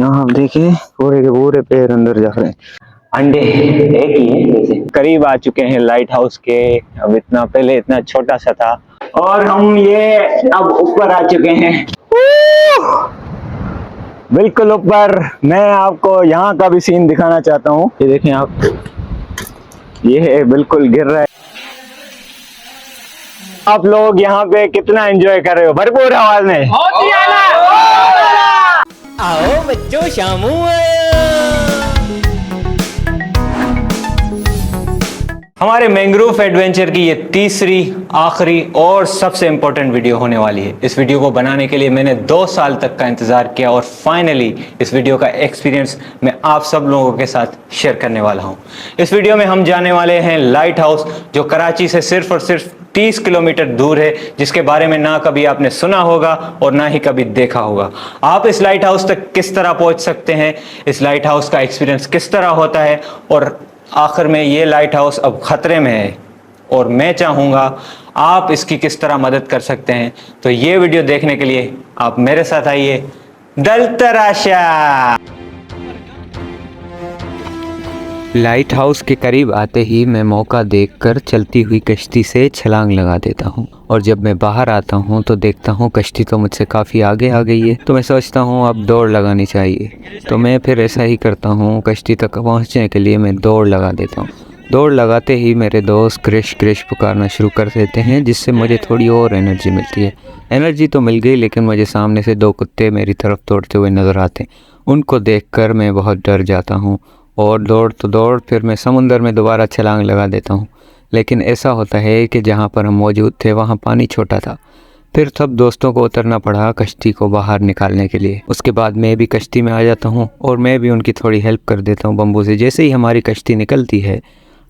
यहाँ आप देखिए पूरे के पूरे पेड़ अंदर जा रहे हैं। अंडे एक ही है, जैसे करीब आ चुके हैं लाइट हाउस के। अब इतना पहले इतना छोटा सा था और हम ये अब ऊपर आ चुके हैं, बिल्कुल ऊपर। मैं आपको यहाँ का भी सीन दिखाना चाहता हूँ। ये देखें आप, ये बिल्कुल गिर रहा है। आप लोग यहाँ पे कितना एंजॉय कर रहे हो भरपूर आवाज में। आओ बच्चों शामू हमारे मैंग्रोव एडवेंचर की ये तीसरी आखिरी और सबसे इंपॉर्टेंट वीडियो होने वाली है। इस वीडियो को बनाने के लिए मैंने 2 साल तक का इंतजार किया और फाइनली इस वीडियो का एक्सपीरियंस मैं आप सब लोगों के साथ शेयर करने वाला हूं। इस वीडियो में हम जाने वाले हैं लाइट हाउस, जो कराची से सिर्फ और सिर्फ 30 किलोमीटर दूर है, जिसके बारे में ना कभी आपने सुना होगा और ना ही कभी देखा होगा। आप इस लाइट हाउस तक किस तरह पहुंच सकते हैं, इस लाइट हाउस का एक्सपीरियंस किस तरह होता है, और आखिर में ये लाइट हाउस अब खतरे में है और मैं चाहूँगा आप इसकी किस तरह मदद कर सकते हैं। तो ये वीडियो देखने के लिए आप मेरे साथ आइए। दल तराशा। लाइट हाउस के करीब आते ही मैं मौका देखकर चलती हुई कश्ती से छलांग लगा देता हूँ, और जब मैं बाहर आता हूँ तो देखता हूँ कश्ती तो मुझसे काफ़ी आगे आ गई है। तो मैं सोचता हूँ अब दौड़ लगानी चाहिए, तो मैं फिर ऐसा ही करता हूँ। कश्ती तक पहुँचने के लिए मैं दौड़ लगा देता हूँ। दौड़ लगाते ही मेरे दोस्त क्रिश क्रिश पुकारना शुरू कर देते हैं, जिससे मुझे थोड़ी और एनर्जी मिलती है। एनर्जी तो मिल गई, लेकिन मुझे सामने से 2 कुत्ते मेरी तरफ दौड़ते हुए नज़र आते हैं। उनको देखकर मैं बहुत डर जाता हूँ और दौड़ तो दौड़ फिर मैं समुंदर में दोबारा छलांग लगा देता हूँ। लेकिन ऐसा होता है कि जहाँ पर हम मौजूद थे वहाँ पानी छोटा था। फिर सब दोस्तों को उतरना पड़ा कश्ती को बाहर निकालने के लिए। उसके बाद मैं भी कश्ती में आ जाता हूँ और मैं भी उनकी थोड़ी हेल्प कर देता हूँ बम्बू से। जैसे ही हमारी कश्ती निकलती है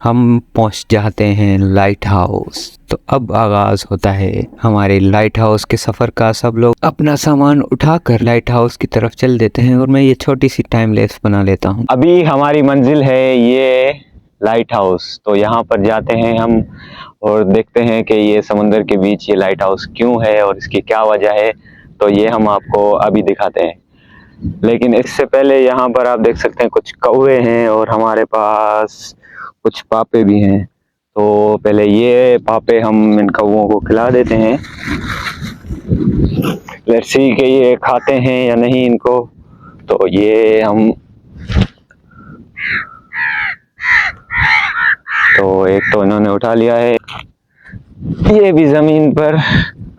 हम पहुँच जाते हैं लाइट हाउस। तो अब आगाज़ होता है हमारे लाइट हाउस के सफ़र का। सब लोग अपना सामान उठाकर लाइट हाउस की तरफ चल देते हैं और मैं ये छोटी सी टाइम लैप्स बना लेता हूँ। अभी हमारी मंजिल है ये लाइट हाउस, तो यहाँ पर जाते हैं हम और देखते हैं कि ये समुंदर के बीच ये लाइट हाउस क्यों है और इसकी क्या वजह है। तो ये हम आपको अभी दिखाते हैं, लेकिन इससे पहले यहाँ पर आप देख सकते हैं कुछ कौवे हैं और हमारे पास कुछ पापे भी हैं। तो पहले ये पापे हम इन कौवों को खिला देते हैं। लेट्स सी कि ये खाते हैं या नहीं इनको। तो ये हम, तो एक तो इन्होंने उठा लिया है, ये भी जमीन पर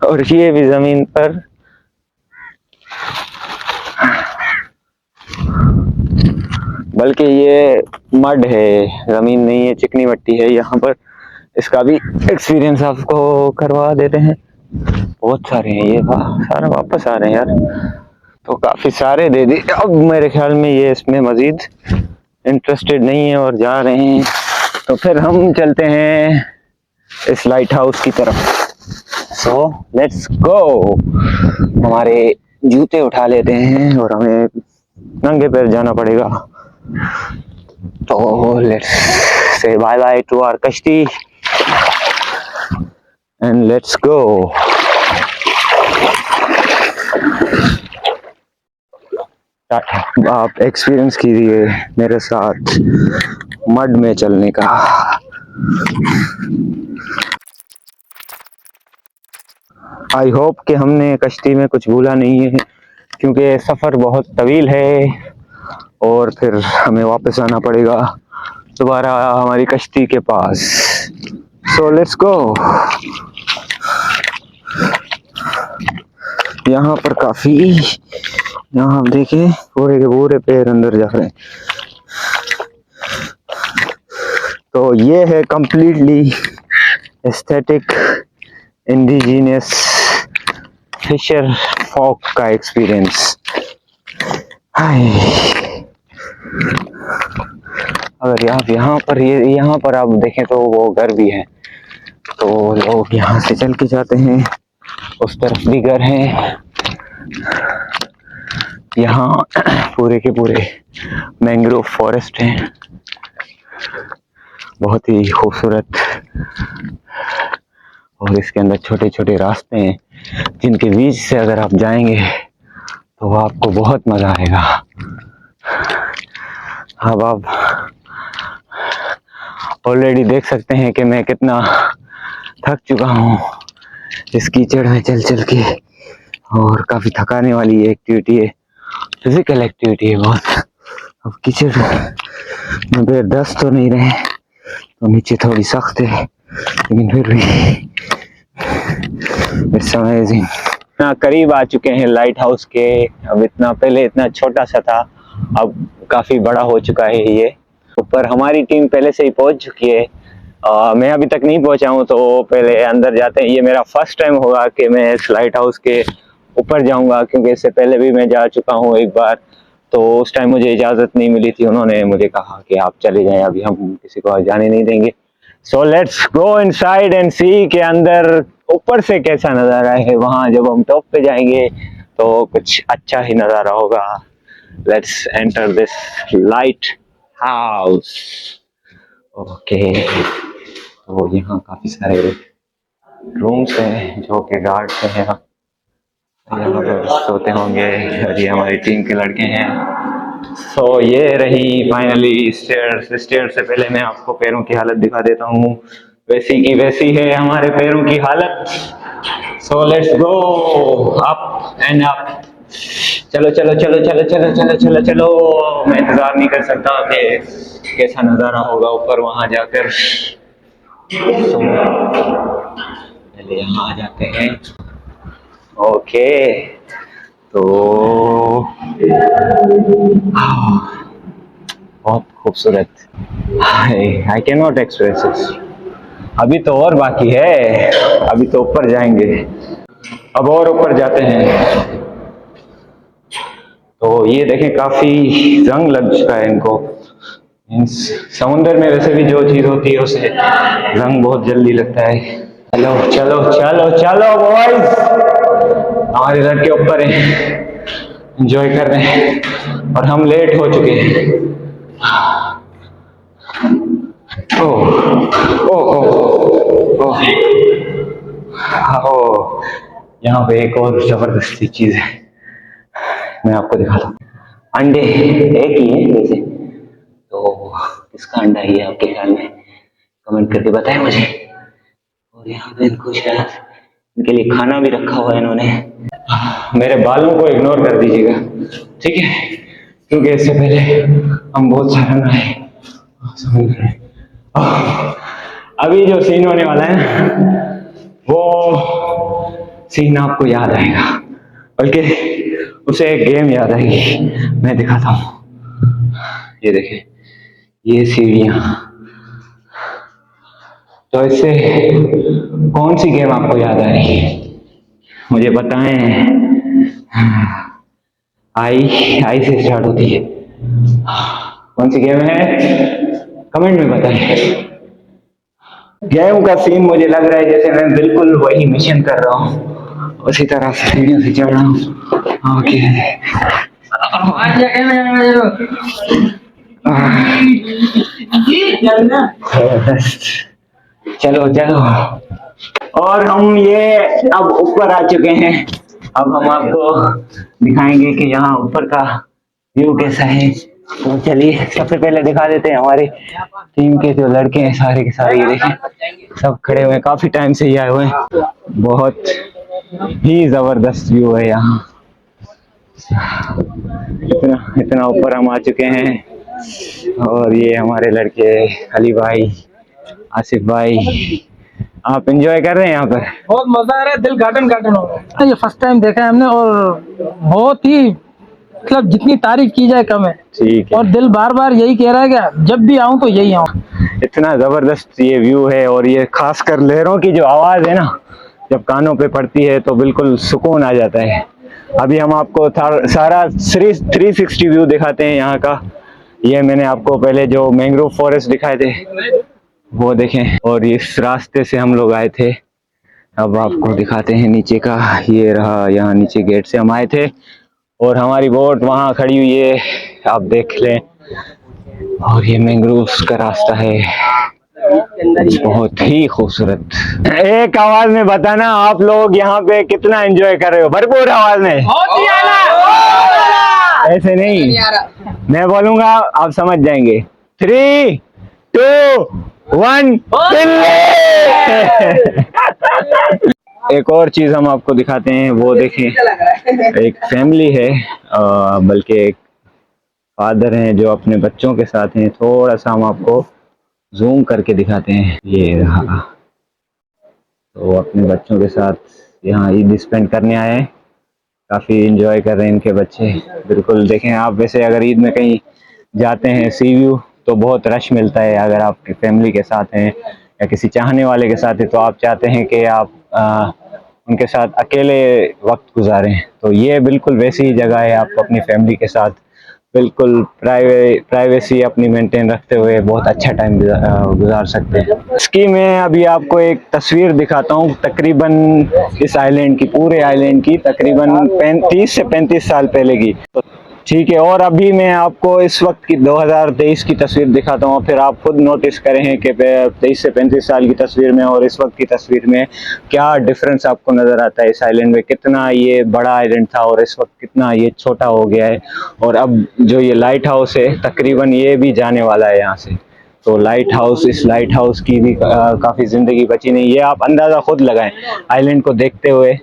और ये भी जमीन पर। बल्कि ये मड है, जमीन नहीं है, चिकनी मिट्टी है यहाँ पर। इसका भी एक्सपीरियंस आपको करवा देते हैं। बहुत सारे हैं, ये सारा वापस आ रहे हैं यार, तो काफी सारे दे दिए। अब मेरे ख्याल में ये इसमें मजीद इंटरेस्टेड नहीं है और जा रहे हैं। तो फिर हम चलते हैं इस लाइट हाउस की तरफ। सो लेट्स गो। हमारे जूते उठा लेते हैं और हमें नंगे पैर जाना पड़ेगा। तो let's say bye bye to our कश्ती एंड लेट्स गो। आप एक्सपीरियंस कीजिए मेरे साथ मड में चलने का। आई होप कि हमने कश्ती में कुछ भूला नहीं है, क्योंकि सफ़र बहुत तवील है और फिर हमें वापस आना पड़ेगा दोबारा हमारी कश्ती के पास। सो लेट्स गो। यहाँ पर काफ़ी, यहाँ आप देखें पूरे के पूरे पेड़ अंदर जा रहे हैं। तो ये है completely aesthetic indigenous fisher folk का एक्सपीरियंस। अगर आप यहाँ पर आप देखें तो वो घर भी है, तो लोग यहाँ से चल के जाते हैं। उस तरफ भी घर हैं। यहाँ पूरे के पूरे मैंग्रोव फॉरेस्ट हैं, बहुत ही खूबसूरत। और इसके अंदर छोटे छोटे रास्ते हैं जिनके बीच से अगर आप जाएंगे तो आपको बहुत मजा आएगा। अब आप ऑलरेडी देख सकते हैं कि मैं कितना थक चुका हूँ इस कीचड़ में चल चल के, और काफी थकाने वाली एक्टिविटी है, फिजिकल एक्टिविटी है बहुत। अब कीचड़ में पैर दस तो नहीं रहे, तो नीचे थोड़ी सख्त है, लेकिन फिर भी इट्स अमेजिंग। इतना करीब आ चुके हैं लाइट हाउस के। अब इतना पहले इतना छोटा सा था, अब काफी बड़ा हो चुका है ये। ऊपर हमारी टीम पहले से ही पहुंच चुकी है, मैं अभी तक नहीं पहुंचा हूं, तो पहले अंदर जाते हैं। ये मेरा फर्स्ट टाइम होगा कि मैं इस लाइट हाउस के ऊपर जाऊंगा, क्योंकि इससे पहले भी मैं जा चुका हूं एक बार, तो उस टाइम मुझे इजाजत नहीं मिली थी। उन्होंने मुझे कहा कि आप चले जाएं, अभी हम किसी को जाने नहीं देंगे। So let's go inside and see के अंदर ऊपर से कैसा नजारा है। वहां जब हम टॉप पे जाएंगे तो कुछ अच्छा ही नजारा होगा। Let's enter this light house. Okay, तो यहाँ काफी सारे रूम्स हैं जो कि गार्ड से हैं, यहाँ पर सोते होंगे, और ये हमारी टीम के लड़के हैं। सो ये रही फाइनली स्टेयर्स। स्टेयर्स से पहले मैं आपको पैरों की हालत दिखा देता हूँ, वैसी की वैसी है हमारे पैरों की हालत। सो let's go up and up. चलो चलो चलो चलो चलो चलो चलो चलो, मैं इंतजार नहीं कर सकता कि कैसा नजारा होगा ऊपर वहां जाकर। पहले यहाँ आ जाते हैं। ओके, तो बहुत खूबसूरत, I can not express it. अभी तो और बाकी है, अभी तो ऊपर जाएंगे, अब और ऊपर जाते हैं। तो ये देखें, काफी रंग लग चुका है इनको। समुंदर में वैसे भी जो चीज होती है उसे रंग बहुत जल्दी लगता है। चलो चलो चलो चलो बॉयज, हमारे लड़के ऊपर हैं, एंजॉय कर रहे हैं, और हम लेट हो चुके हैं। ओ ओ ओ ओ, यहाँ पे एक और जबरदस्ती चीज है, मैं आपको दिखाता हूँ। अंडे एक ही है वैसे, तो किसका अंडा ही है आपके ख्याल में, कमेंट करके बताएं मुझे। और यहाँ पे इनको शायद इनके लिए खाना भी रखा हुआ है इन्होंने। मेरे बालों को इग्नोर कर दीजिएगा, ठीक है, क्योंकि इससे पहले हम बहुत सारा नहाए समुद्र में। अभी जो सीन होने वाला है वो सीन आपको याद आएगा, बल्कि उसे एक गेम याद आएगी। मैं दिखाता हूँ, ये देखें, ये सीढ़ियां। तो इससे कौन सी गेम आपको याद आ रही है मुझे बताएं। आई से स्टार्ट होती है, कौन सी गेम है कमेंट में बताएं। गेम का सीन मुझे लग रहा है जैसे मैं बिल्कुल वही मिशन कर रहा हूँ, उसी तरह से सीढ़ियों से चढ़ रहा हूँ। ओके, चलो चलो, और हम ये अब ऊपर आ चुके हैं। अब हम आपको दिखाएंगे कि यहाँ ऊपर का व्यू कैसा है। तो चलिए सबसे पहले दिखा देते हैं हमारे टीम के जो लड़के हैं सारे के सारे, ये देखें सब खड़े हुए हैं, काफी टाइम से ही आए हुए हैं। बहुत ही जबरदस्त व्यू है यहाँ, इतना ऊपर हम आ चुके हैं। और ये हमारे लड़के अली भाई, आसिफ भाई, आप एंजॉय कर रहे हैं यहाँ पर? बहुत मजा आ रहा है, दिल गार्डन गार्डन हो रहा है। ये फर्स्ट टाइम देखा है हमने, और बहुत ही मतलब जितनी तारीफ की जाए कम है। ठीक है, और दिल बार बार यही कह रहा है कि जब भी आऊं तो यही आऊं। इतना जबरदस्त ये व्यू है, और ये खासकर लहरों की जो आवाज है ना, जब कानों पे पड़ती है तो बिल्कुल सुकून आ जाता है। अभी हम आपको सारा 360 व्यू दिखाते हैं यहाँ का। ये मैंने आपको पहले जो मैंग्रोव फॉरेस्ट दिखाए थे वो देखें, और इस रास्ते से हम लोग आए थे। अब आपको दिखाते हैं नीचे का, ये रहा, यहाँ नीचे गेट से हम आए थे, और हमारी बोट वहाँ खड़ी हुई है, आप देख लें। और ये मैंग्रोव्स का रास्ता है, बहुत ही खूबसूरत। एक आवाज में बताना आप लोग यहाँ पे कितना एंजॉय कर रहे हो, भरपूर आवाज में। ऐसे नहीं, मैं बोलूंगा आप समझ जाएंगे। 3, 2, 1 एक और चीज हम आपको दिखाते हैं, वो देखें, एक फैमिली है, बल्कि एक फादर हैं जो अपने बच्चों के साथ हैं। थोड़ा सा हम आपको जूम करके दिखाते हैं, ये रहा। तो अपने बच्चों के साथ यहाँ ईद स्पेंड करने आए हैं, काफ़ी इंजॉय कर रहे हैं इनके बच्चे। बिल्कुल देखें आप, वैसे अगर ईद में कहीं जाते हैं सी व्यू तो बहुत रश मिलता है। अगर आप फैमिली के साथ हैं या किसी चाहने वाले के साथ है तो आप चाहते हैं कि आप उनके साथ अकेले वक्त गुजारें, तो ये बिल्कुल वैसी ही जगह है। आप अपनी फैमिली के साथ बिल्कुल प्राइवेसी अपनी मेंटेन रखते हुए बहुत अच्छा टाइम गुजार सकते हैं। इसकी मैं अभी आपको एक तस्वीर दिखाता हूँ, तकरीबन इस आइलैंड की, पूरे आइलैंड की तकरीबन 30 से 35 साल पहले की। तो ठीक है, और अभी मैं आपको इस वक्त की 2023 की तस्वीर दिखाता हूँ, फिर आप खुद नोटिस करें कि 23 से 35 साल की तस्वीर में और इस वक्त की तस्वीर में क्या डिफरेंस आपको नज़र आता है। इस आइलैंड में कितना ये बड़ा आइलैंड था और इस वक्त कितना ये छोटा हो गया है। और अब जो ये लाइट हाउस है, तकरीबन ये भी जाने वाला है यहाँ से। तो लाइट हाउस, इस लाइट हाउस की भी काफ़ी ज़िंदगी बची नहीं। ये आप अंदाज़ा खुद लगाएं आइलैंड को देखते हुए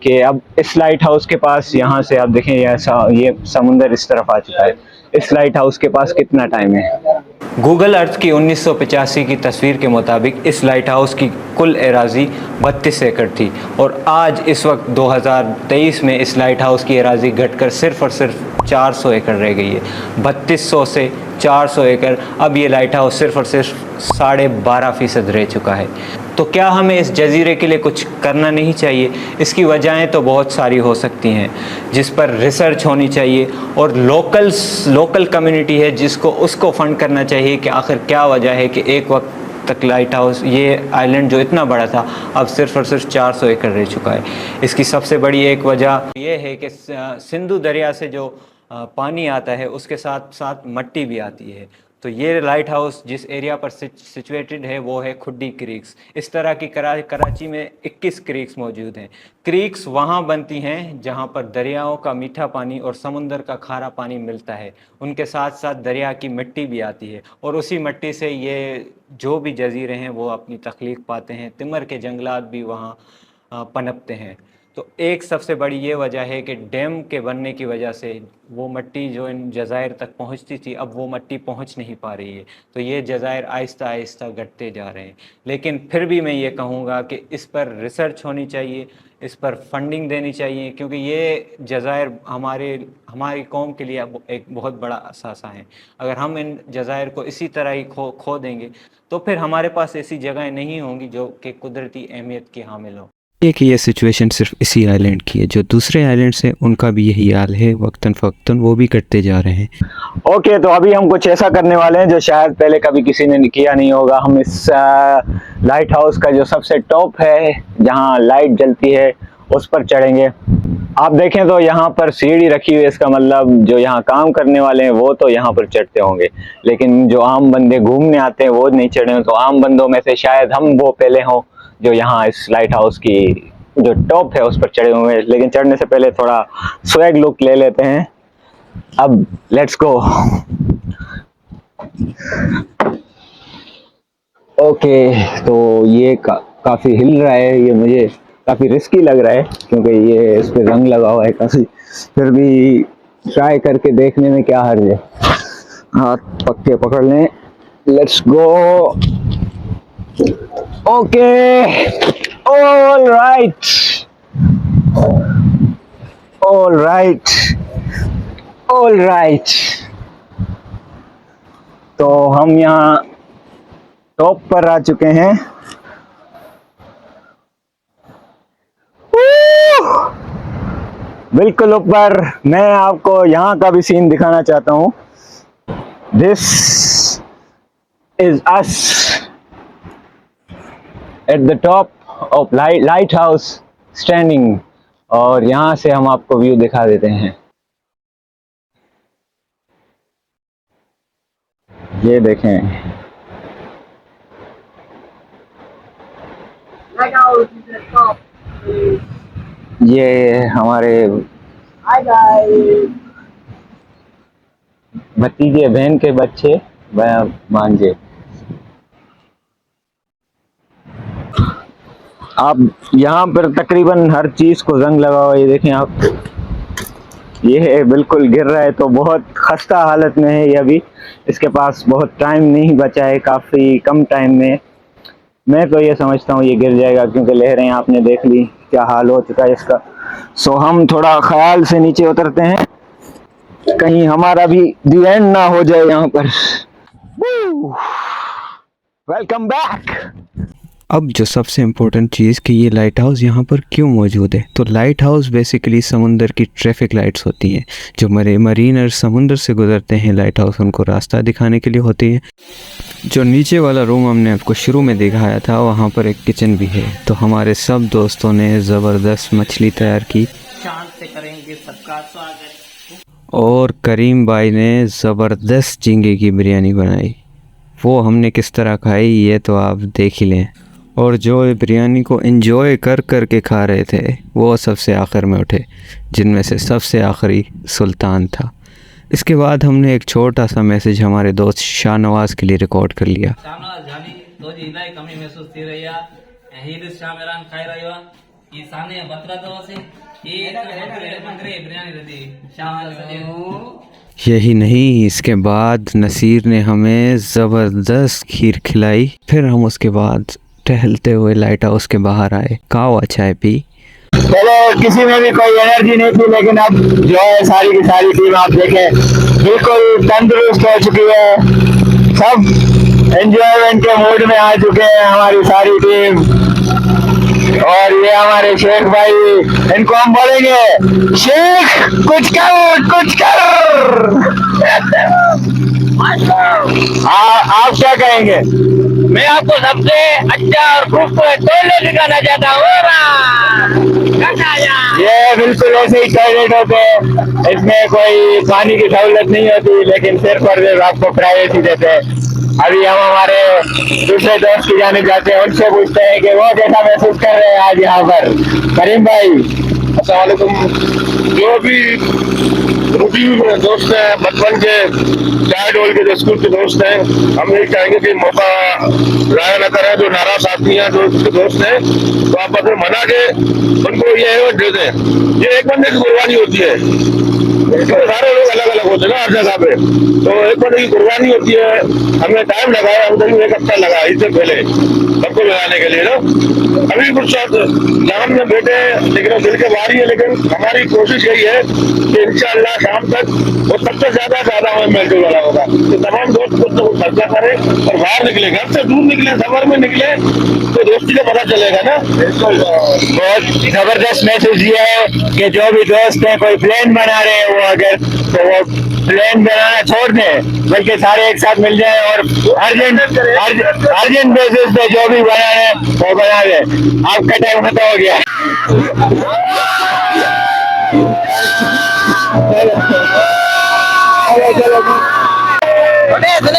कि अब इस लाइट हाउस के पास, यहाँ से आप देखें ये समुंदर इस तरफ आ चुका है। इस लाइट हाउस के पास कितना टाइम है? गूगल अर्थ की 1985 की तस्वीर के मुताबिक इस लाइट हाउस की कुल एराज़ी 32 एकड़ थी और आज इस वक्त 2023 में इस लाइट हाउस की एराज़ी घटकर सिर्फ और सिर्फ 400 एकड़ रह गई है। 3200 से 400 एकड़, अब ये लाइट हाउस सिर्फ और सिर्फ 12.5% रह चुका है। तो क्या हमें इस जजीरे के लिए कुछ करना नहीं चाहिए? इसकी वजहें तो बहुत सारी हो सकती हैं, जिस पर रिसर्च होनी चाहिए और लोकल कम्युनिटी है जिसको उसको फंड करना चाहिए कि आखिर क्या वजह है कि एक वक्त तक लाइट हाउस, ये आइलैंड जो इतना बड़ा था, अब सिर्फ और सिर्फ 400 एकड़ रह चुका है। इसकी सबसे बड़ी एक वजह यह है कि सिंधु दरिया से जो पानी आता है उसके साथ साथ मिट्टी भी आती है। तो ये लाइट हाउस जिस एरिया पर सिचुएटेड है वो है खुड्डी क्रीक्स। इस तरह की कराची में 21 क्रीक्स मौजूद हैं। क्रीक्स वहाँ बनती हैं जहाँ पर दरियाओं का मीठा पानी और समुंदर का खारा पानी मिलता है, उनके साथ साथ दरिया की मिट्टी भी आती है और उसी मिट्टी से ये जो भी जजीरे हैं वो अपनी तख्लीक पाते हैं। तिमर के जंगलात भी वहाँ पनपते हैं। तो एक सबसे बड़ी ये वजह है कि डैम के बनने की वजह से वो मिट्टी जो इन जज़ायर तक पहुंचती थी, अब वो मिट्टी पहुंच नहीं पा रही है। तो ये जज़ायर आहिस्ता आहिस्ता घटते जा रहे हैं। लेकिन फिर भी मैं ये कहूँगा कि इस पर रिसर्च होनी चाहिए, इस पर फंडिंग देनी चाहिए, क्योंकि ये जज़ायर हमारी कौम के लिए एक बहुत बड़ा असासा है। अगर हम इन जज़ायर को इसी तरह ही खो देंगे तो फिर हमारे पास ऐसी जगहें नहीं होंगी जो कि कुदरती अहमियत की हामिल हो। कि ये सिचुएशन सिर्फ इसी आइलैंड की है, जो दूसरे आइलैंड्स हैं उनका भी यही हाल है, वक्तन फ़क्तन वो भी कटते जा रहे हैं। ओके, तो अभी हम कुछ ऐसा करने वाले हैं जो शायद पहले कभी किसी ने किया नहीं होगा। हम इस लाइट हाउस का जो सबसे टॉप है, जहां लाइट जलती है, उस पर चढ़ेंगे। आप देखें तो यहाँ पर सीढ़ी रखी हुई है, इसका मतलब जो यहाँ काम करने वाले हैं वो तो यहाँ पर चढ़ते होंगे, लेकिन जो आम बंदे घूमने आते हैं वो नहीं चढ़े। तो आम बंदों में से शायद हम वो पहले हों जो यहाँ इस लाइट हाउस की जो टॉप है उस पर चढ़े हुए हैं। लेकिन चढ़ने से पहले थोड़ा स्वैग लुक ले लेते हैं। अब लेट्स गो। ओके, तो ये काफी हिल रहा है, ये मुझे काफी रिस्की लग रहा है क्योंकि ये इस पे रंग लगा हुआ है काफी। फिर भी ट्राई करके देखने में क्या हर्ज है। हाथ पक्के पकड़ लें, let's go. Okay, all right, all right, all right। तो हम यहाँ टॉप पर आ चुके हैं। बिल्कुल ऊपर। मैं आपको यहाँ का भी सीन दिखाना चाहता हूँ। This is us at the top of lighthouse standing, और यहाँ से हम आपको व्यू दिखा देते हैं। ये देखें, ये हमारे भतीजे बहन के बच्चे भांजे। आप यहाँ पर तकरीबन हर चीज को रंग लगा हुआ, ये देखें आप, ये है बिल्कुल गिर रहा है तो बहुत खस्ता हालत में है ये अभी। इसके पास बहुत टाइम नहीं बचा है, काफ़ी कम टाइम में मैं तो ये समझता हूँ ये गिर जाएगा, क्योंकि लहरें आपने देख ली क्या हाल हो चुका है इसका। सो हम थोड़ा ख्याल से नीचे उतरते हैं, कहीं हमारा भी दी एंड ना हो जाए यहाँ पर। Welcome back. अब जो सबसे इम्पोर्टेंट चीज़ कि ये लाइट हाउस यहाँ पर क्यों मौजूद है, तो लाइट हाउस बेसिकली समुंदर की ट्रैफिक लाइट्स होती हैं। जो मरीनर समुंदर से गुजरते हैं, लाइट हाउस उनको रास्ता दिखाने के लिए होती है। जो नीचे वाला रूम हमने आपको शुरू में दिखाया था, वहाँ पर एक किचन भी है। तो हमारे सब दोस्तों ने ज़बरदस्त मछली तैयार की और करीम भाई ने ज़बरदस्त झींगे की बिरयानी बनाई। वो हमने किस तरह खाई ये तो आप देख ही लें। और जो बिरयानी को एंजॉय कर कर के खा रहे थे वो सबसे आखिर में उठे, जिनमें से सबसे आखिरी सुल्तान था। इसके बाद हमने एक छोटा सा मैसेज हमारे दोस्त शाहनवाज के लिए रिकॉर्ड कर लिया। यही नहीं, इसके बाद नसीर ने हमें ज़बरदस्त खीर खिलाई। फिर हम उसके बाद टहलते हुए लाइट हाउस के बाहर आए, कावा चाय पी। पहले किसी में भी कोई एनर्जी नहीं थी, लेकिन अब जो है सारी की सारी टीम आप देखें बिल्कुल तंदुरुस्त हो चुकी है। सब एंजॉयमेंट के मूड में आ चुके हैं हमारी सारी टीम। और ये हमारे शेख भाई, इनको हम बोलेंगे शेख कुछ कर कुछ कर। आप क्या कहेंगे? मैं आपको सबसे अच्छा और खूबसूरत टॉयलेट दिखाना चाहता हूँ। ये बिल्कुल ऐसे ही टॉयलेट होते हैं, इसमें कोई पानी की सहूलत नहीं होती, लेकिन सिर्फ और आपको प्राइवेसी देते हैं। अभी हम हमारे दूसरे दोस्त की जाने जाते हैं, उनसे पूछते हैं कि वो कैसा महसूस कर रहे हैं आज यहाँ पर। करीम भाई अस्सलाम वालेकुम। जो भी मेरे दोस्त हैं बचपन के, चाय डोल के जो स्कूल के दोस्त हैं, हम यही चाहेंगे कि मौका जाया न करें। जो नाराज साथी हैं, जो दोस्त हैं, तो आप बस मना के उनको ये एवॉर्ड दे दें। ये एक बंदे की कुर्बानी होती है, सारे लोग अलग अलग होते हैं ना हर जगह पे, तो एक बंदे की कुर्बानी होती है। हमने टाइम लगाया, हम करीब 1 हफ्ता लगा इससे पहले सबको लगाने के लिए ना। अभी कुछ जान में बैठे, लेकिन दिल के बाहर ही है। लेकिन हमारी कोशिश यही है कि इंशाअल्लाह शाम तक वो सबसे ज्यादा हमें महसूस वाला होगा। तो तमाम दोस्त कुछ तो खर्चा करें और बाहर निकले, घर से दूर निकले, सफर में निकले तो दोस्ती का पता चलेगा ना। बहुत जबरदस्त मैसेज दिया है कि जो भी दोस्त हैं कोई प्लान बना रहे हैं, वो अगर तो वो प्लान बनाना छोड़ दें, बल्कि सारे एक साथ मिल जाएं और अर्जेंट बेसिस पे जो भी बना है वो बना ले। आपका टाइम खत्म हो गया।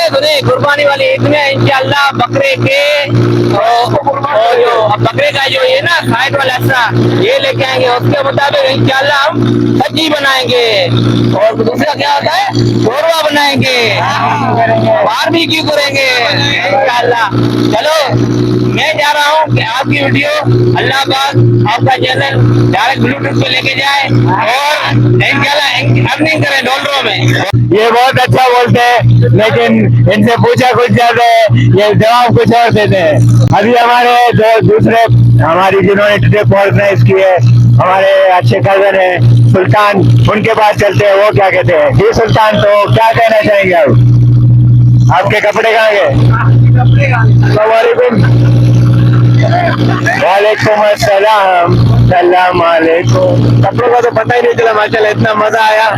सुने कुर्बानी वाली ईद में इंशाअल्लाह बकरे के और जो बकरे का जो ये ना साइड वाला हिस्सा ये लेके आएंगे, उसके मुताबिक इंशाअल्लाह हम सब्जी बनाएंगे। और दूसरा क्या होता है, शोरबा बनाएंगे, बारबेक्यू करेंगे इंशाअल्लाह। चलो मैं जा रहा हूँ कि आपकी वीडियो अल्लाह पाक आपका चैनल डायरेक्ट ब्लूटूथ पे लेके जाए और इंशाअल्लाह अर्निंग करें डॉलरों में। ये बहुत अच्छा बोलते हैं, लेकिन इनसे पूछा कुछ जाता है, ये जवाब कुछ और देते हैं। अभी हमारे जो दूसरे हमारी जिन्होंने ट्रिप ऑर्गेनाइज की है, हमारे अच्छे कजन है सुल्तान, उनके पास चलते हैं। वो क्या कहते हैं? जी सुल्तान, तो क्या कहना चाहेंगे आप? आपके कपड़े कहाँ गए? वालेकुम अस्सलाम, सलाम वालेकुम। कपड़ों का तो पता ही नहीं चला, माशाल्लाह इतना मजा आया।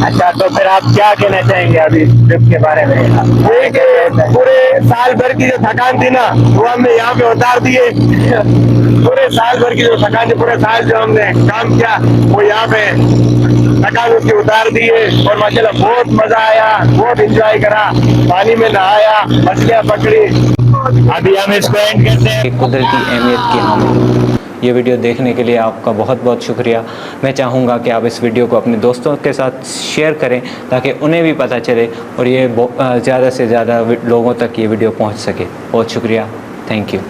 अच्छा, तो फिर आप क्या कहना चाहेंगे अभी ट्रिप के बारे में? पूरे साल भर की जो थकान थी ना, वो हमने यहाँ पे उतार दिए। पूरे साल भर की जो थकान थी, पूरे साल जो हमने काम किया, वो यहाँ पे थकान उसकी उतार दी है। और माशाल्लाह बहुत मजा आया, बहुत एंजॉय करा, पानी में नहाया, मछलियाँ पकड़ी। अभी हम इसको एंड करते हैं। कुदरती अहमियत की हम ये वीडियो देखने के लिए आपका बहुत बहुत शुक्रिया। मैं चाहूँगा कि आप इस वीडियो को अपने दोस्तों के साथ शेयर करें ताकि उन्हें भी पता चले और ये ज़्यादा से ज़्यादा लोगों तक ये वीडियो पहुँच सके। बहुत शुक्रिया, थैंक यू।